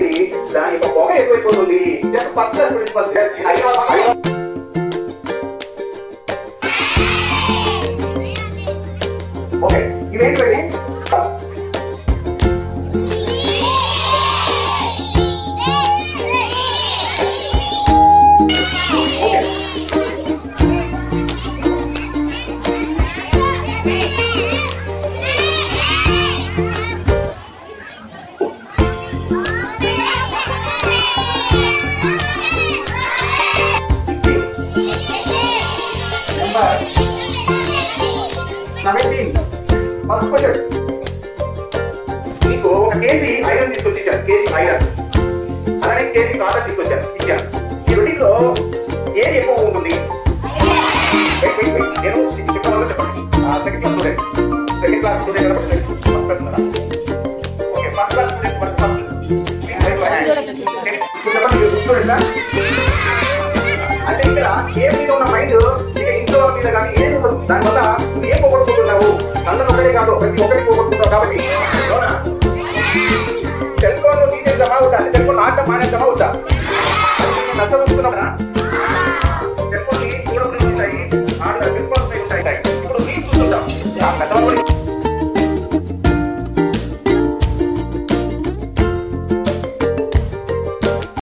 ఏంటి దాని యొక్క పొగ ఎక్కువైపోతుంది. ఫస్ట్ క్లాస్ ప్రిన్సిపల్ ఓకే ఇవేంటండి మీకు ఒక కేజీ ఐరన్ తీసుకొచ్చి ఇచ్చాను. కేజీ ఐరన్ అలానే కేజీ కాటన్ తీసుకొచ్చాను ఇచ్చాను. ఈ రెండింటిలో ఏది ఎక్కువ ఉంటుంది? నేను చెప్పాలో చెప్పండి. Second class student okay first class student స్టూడెంటా? అంటే ఇక్కడ ఏ మీద ఉన్న మైండ్ ఇక ఇంట్లో మీద కానీ ఏది ఉండదు. దానివల్ల నువ్వు ఏం పోగొట్టుకుంటున్నావు? నన్ను ఒకటే కాదు ప్రతి ఒక్కరికి పోగొట్టుకుంటావు. కాబట్టి సెల్ ఫోన్ తీసేద్దామా అవుతా? సెల్ ఫోన్ ఆడటం మానేద్దామా అవుతా? నష్టపోతున్నావునా?